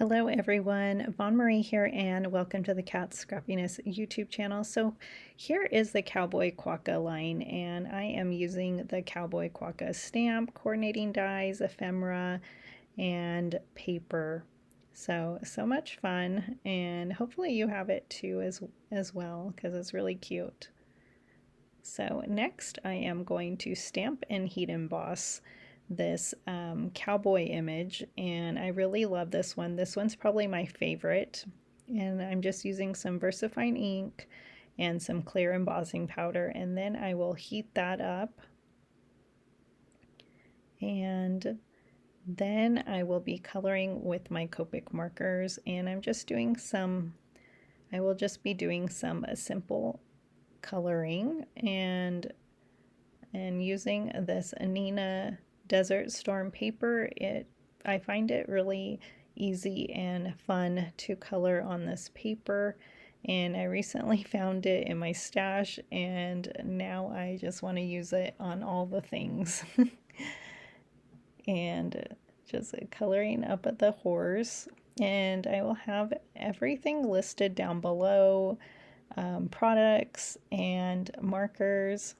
Hello everyone, Von Marie here and welcome to the Scrappiness YouTube channel. So here is the Cowboy Quokka line and I am using the Cowboy Quokka stamp, coordinating dies, ephemera, and paper. So much fun, and hopefully you have it too as well because it's really cute. So next I am going to stamp and heat emboss this cowboy image, and I really love this one. This one's probably my favorite, and I'm just using some VersaFine ink and some clear embossing powder, and then I will heat that up, and then I will be coloring with my Copic markers, and I will just be doing some simple coloring and using this Nina Desert Storm paper. I find it really easy and fun to color on this paper, and I recently found it in my stash and now I just want to use it on all the things. And just coloring up at the horse, and I will have everything listed down below, products and markers,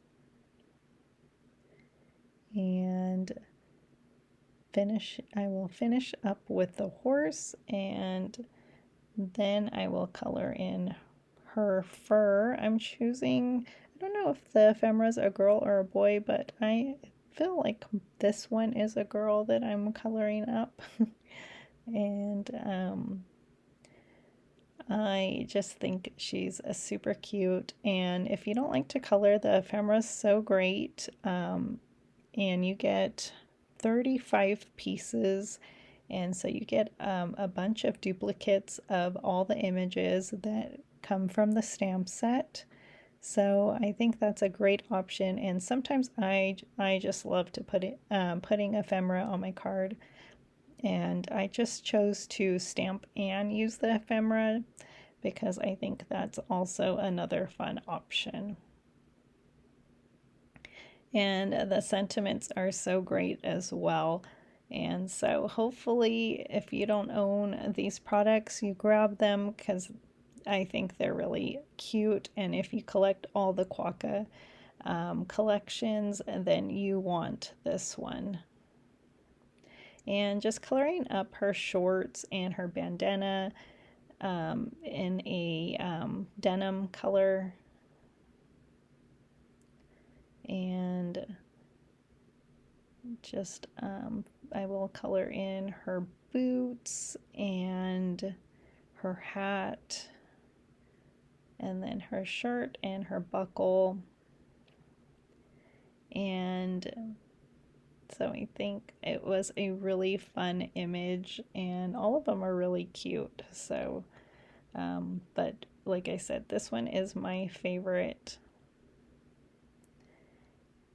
and I will finish up with the horse, and then I will color in her fur. I'm choosing, I don't know if the ephemera is a girl or a boy, but I feel like this one is a girl that I'm coloring up. And I just think she's a super cute, and if you don't like to color, the ephemera is so great. And you get 35 pieces, and so you get a bunch of duplicates of all the images that come from the stamp set. So I think that's a great option, and sometimes I just love to putting ephemera on my card, and I just chose to stamp and use the ephemera because I think that's also another fun option. And the sentiments are so great as well. And so hopefully if you don't own these products, you grab them because I think they're really cute. And if you collect all the Quokka collections, then you want this one. And just coloring up her shorts and her bandana in a denim color, and just I will color in her boots and her hat, and then her shirt and her buckle. And so I think it was a really fun image, and all of them are really cute. So but like I said, this one is my favorite.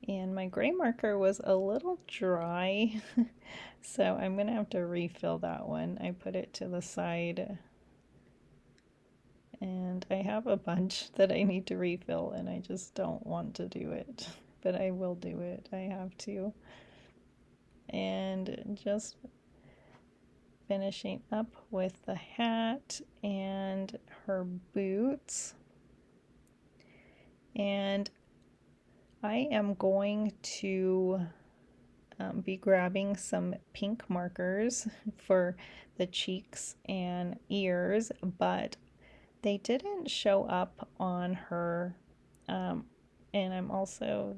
And my gray marker was a little dry, so I'm gonna have to refill that one. I put it to the side, and I have a bunch that I need to refill, and I just don't want to do it, but I will do it. I have to. And just finishing up with the hat and her boots. And I am going to be grabbing some pink markers for the cheeks and ears, but they didn't show up on her. And I'm also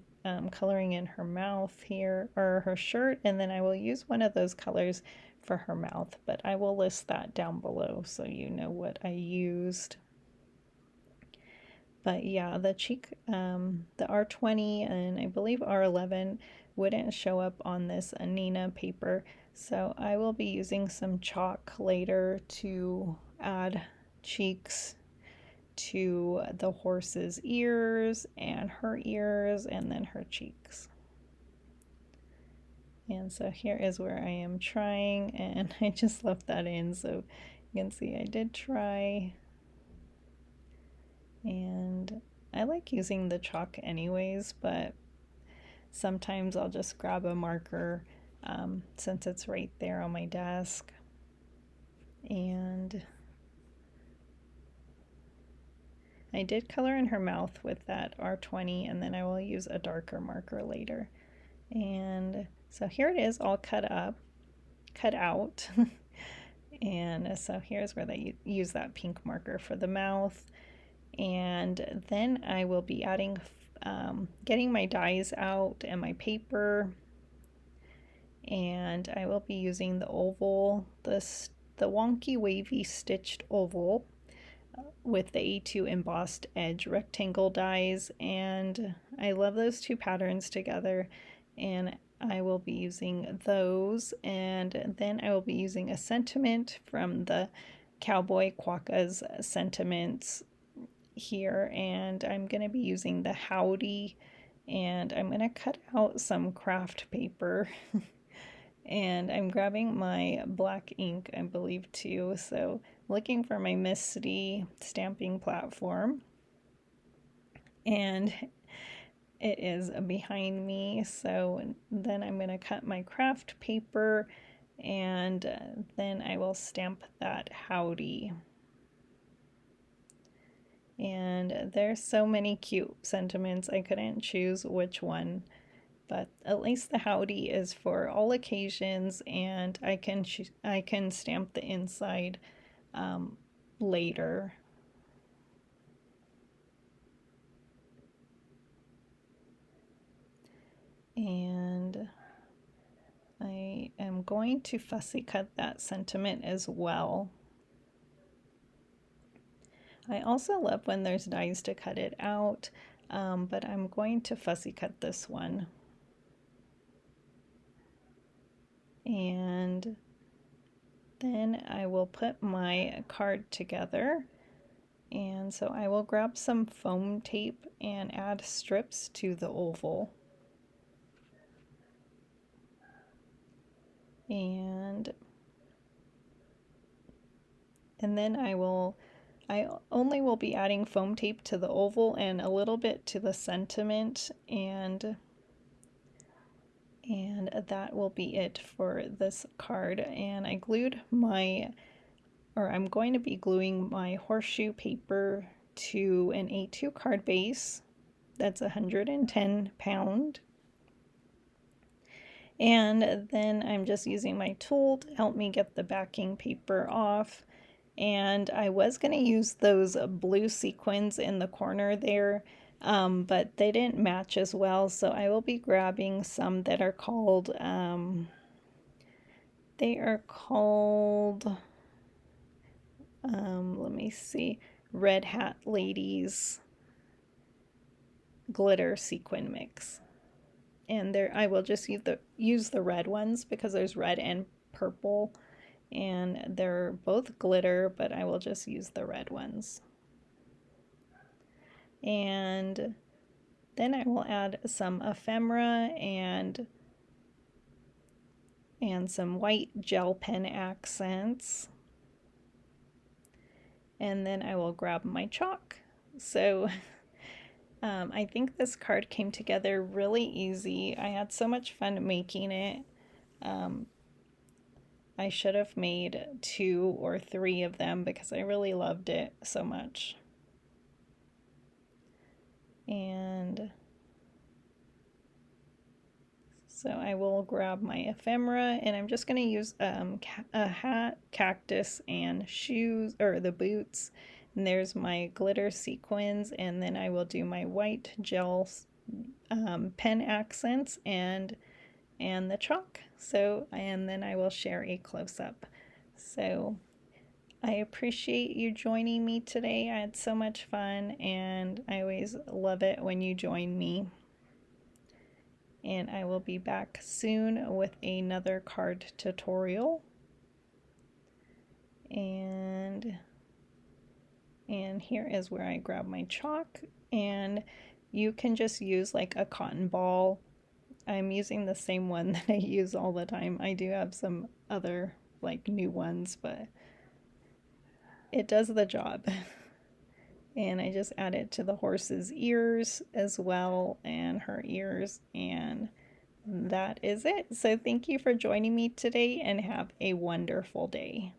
coloring in her mouth here, or her shirt, and then I will use one of those colors for her mouth, but I will list that down below so you know what I used. But yeah, the cheek, the R20 and I believe R11 wouldn't show up on this Nina paper, so I will be using some chalk later to add cheeks to the horse's ears and her ears and then her cheeks. And so here is where I am trying, and I just left that in so you can see I did try. And I like using the chalk anyways, but sometimes I'll just grab a marker since it's right there on my desk. And I did color in her mouth with that R20, and then I will use a darker marker later. And so here it is all cut out. And so here's where they use that pink marker for the mouth. And then I will be adding, getting my dies out and my paper. And I will be using the oval, the wonky wavy stitched oval with the A2 embossed edge rectangle dies, and I love those two patterns together, and I will be using those. And then I will be using a sentiment from the Cowboy Quokka's sentiments here, and I'm going to be using the Howdy, and I'm going to cut out some craft paper. And I'm grabbing my black ink, I believe, too. So looking for my Misty stamping platform. And it is behind me. So then I'm going to cut my craft paper, and then I will stamp that Howdy. And there's so many cute sentiments, I couldn't choose which one. But at least the Howdy is for all occasions, and I can stamp the inside later. And I am going to fussy cut that sentiment as well. I also love when there's dies to cut it out, but I'm going to fussy cut this one. And then I will put my card together, and so I will grab some foam tape and add strips to the oval. And then I only will be adding foam tape to the oval and a little bit to the sentiment, and that will be it for this card. And I glued I'm going to be gluing my horseshoe paper to an A2 card base that's 110 pound. And then I'm just using my tool to help me get the backing paper off. And I was going to use those blue sequins in the corner there, but they didn't match as well, so I will be grabbing some that are called, let me see, Red Hat Ladies glitter sequin mix. And there I will just use the red ones because there's red and purple, and they're both glitter, but I will just use the red ones. And then I will add some ephemera and some white gel pen accents. And then I will grab my chalk. So I think this card came together really easy. I had so much fun making it. I should have made 2 or 3 of them because I really loved it so much. And so I will grab my ephemera, and I'm just going to use a hat, cactus, and shoes, or the boots. And there's my glitter sequins, and then I will do my white gel pen accents and the chalk. So, and then I will share a close-up. So I appreciate you joining me today. I had so much fun, and I always love it when you join me. And I will be back soon with another card tutorial. And here is where I grab my chalk, and you can just use like a cotton ball. I'm using the same one that I use all the time. I do have some other like new ones, but it does the job. And I just add it to the horse's ears as well, and her ears, and that is it. So thank you for joining me today, and have a wonderful day.